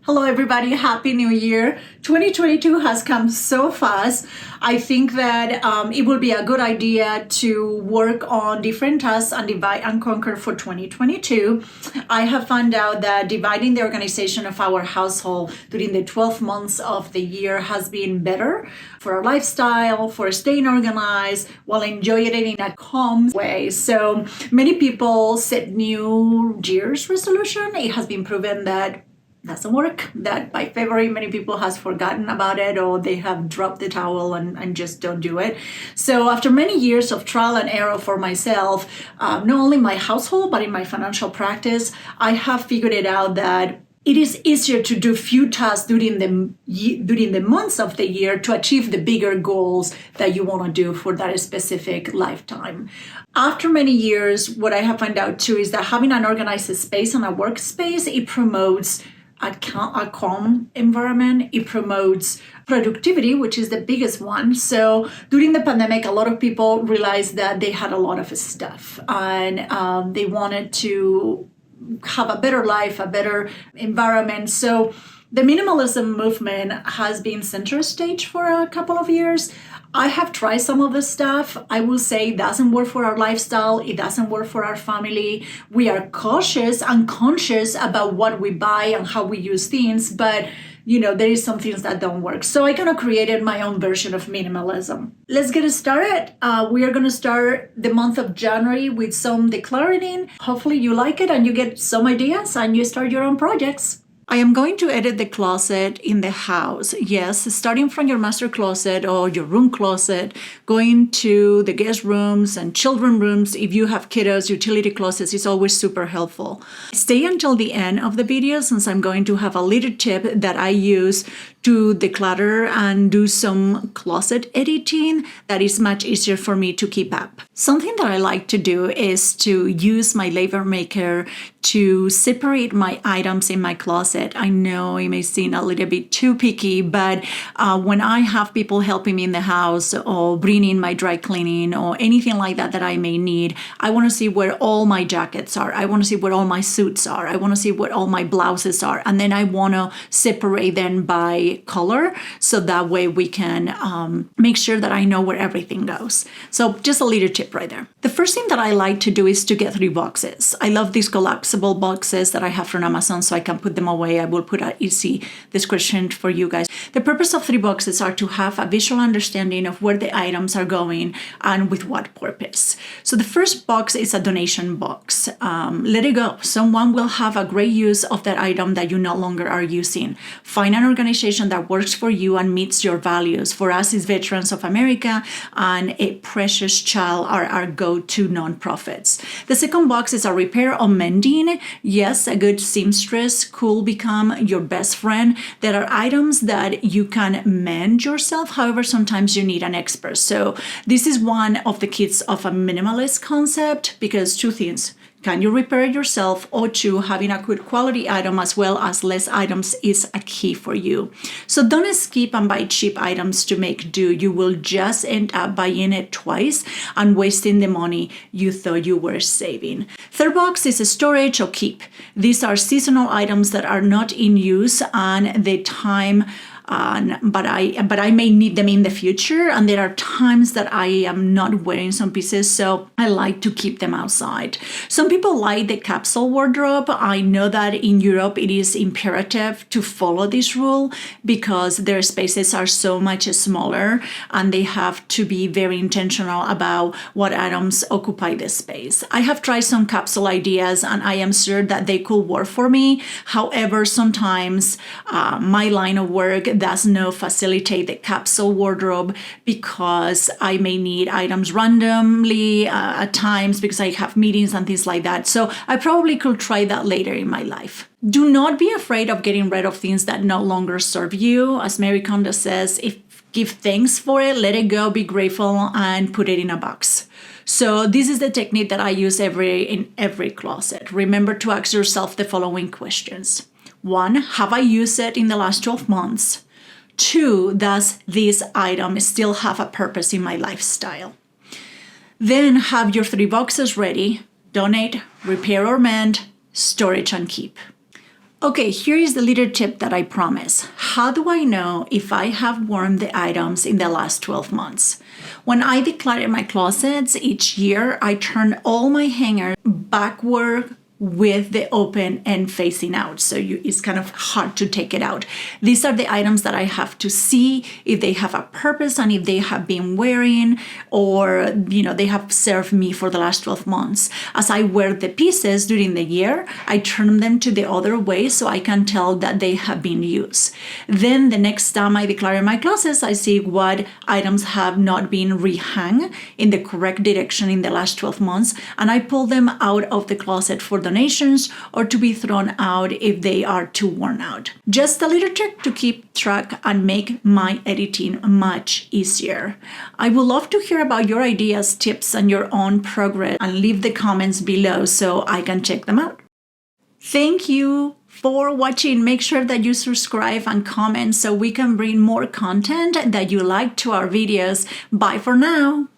Hello everybody, Happy New Year. 2022 has come so fast. I think that it will be a good idea to work on different tasks and divide and conquer for 2022. I have found out that dividing the organization of our household during the 12 months of the year has been better for our lifestyle, for staying organized, while enjoying it in a calm way. So many people set New Year's resolution. It has been proven that doesn't work, that by February many people has forgotten about it, or they have dropped the towel and just don't do it. So after many years of trial and error for myself, not only in my household but in my financial practice, I have figured it out that it is easier to do few tasks during the months of the year to achieve the bigger goals that you want to do for that specific lifetime. After many years, what I have found out too is that having an organized space and a workspace, it promotes a calm environment. It promotes productivity, which is the biggest one. So during the pandemic, a lot of people realized that they had a lot of stuff and they wanted to have a better life, a better environment. So the minimalism movement has been center stage for a couple of years. I have tried some of the stuff. I will say it doesn't work for our lifestyle. It doesn't work for our family. We are cautious and conscious about what we buy and how we use things, but there is some things that don't work. So I kind of created my own version of minimalism. Let's get started. We are going to start the month of January with some decluttering. Hopefully you like it and you get some ideas and you start your own projects. I am going to edit the closet in the house. Yes, starting from your master closet or your room closet, going to the guest rooms and children rooms. If you have kiddos, utility closets is always super helpful. Stay until the end of the video since I'm going to have a little tip that I use to declutter and do some closet editing that is much easier for me to keep up. Something that I like to do is to use my label maker to separate my items in my closet. I know it may seem a little bit too picky, but when I have people helping me in the house or bringing my dry cleaning or anything like that that I may need, I want to see where all my jackets are. I want to see where all my suits are. I want to see where all my blouses are. And then I want to separate them by color so that way we can make sure that I know where everything goes. So just a little tip right there. The first thing that I like to do is to get 3 boxes. I love these collapsible boxes that I have from Amazon so I can put them away. I will put an easy description for you guys. The purpose of 3 boxes are to have a visual understanding of where the items are going and with what purpose. So the first box is a donation box. Let it go. Someone will have a great use of that item that you no longer are using. Find an organization that works for you and meets your values. For us, it's Veterans of America and A Precious Child are our go-to nonprofits. The second box is a repair or mending. Yes, a good seamstress could become your best friend. There are items that you can mend yourself. However, sometimes you need an expert. So this is one of the keys of a minimalist concept because 2 things. Can you repair it yourself? Or 2, having a good quality item as well as less items is a key for you. So don't skip and buy cheap items to make do. You will just end up buying it twice and wasting the money you thought you were saving. Third box is a storage or keep. These are seasonal items that are not in use and the time but I may need them in the future, and there are times that I am not wearing some pieces, so I like to keep them outside. Some people like the capsule wardrobe. I know that in Europe it is imperative to follow this rule because their spaces are so much smaller and they have to be very intentional about what items occupy the space. I have tried some capsule ideas and I am sure that they could work for me. However, sometimes my line of work does not facilitate the capsule wardrobe because I may need items randomly at times because I have meetings and things like that. So I probably could try that later in my life. Do not be afraid of getting rid of things that no longer serve you. As Mary Kondo says, give thanks for it, let it go, be grateful, and put it in a box. So this is the technique that I use in every closet. Remember to ask yourself the following questions. 1, have I used it in the last 12 months? 2, does this item still have a purpose in my lifestyle? Then have your 3 boxes ready: donate, repair or mend, storage and keep. Okay, here is the little tip that I promise. How do I know if I have worn the items in the last 12 months? When I declutter my closets each year, I turn all my hangers backward with the open and facing out. So it's kind of hard to take it out. These are the items that I have to see if they have a purpose and if they have been wearing or, they have served me for the last 12 months. As I wear the pieces during the year, I turn them to the other way so I can tell that they have been used. Then the next time I declare my closets, I see what items have not been rehung in the correct direction in the last 12 months, and I pull them out of the closet for donations or to be thrown out if they are too worn out. Just a little trick to keep track and make my editing much easier. I would love to hear about your ideas, tips, and your own progress, and leave the comments below so I can check them out. Thank you for watching. Make sure that you subscribe and comment so we can bring more content that you like to our videos. Bye for now.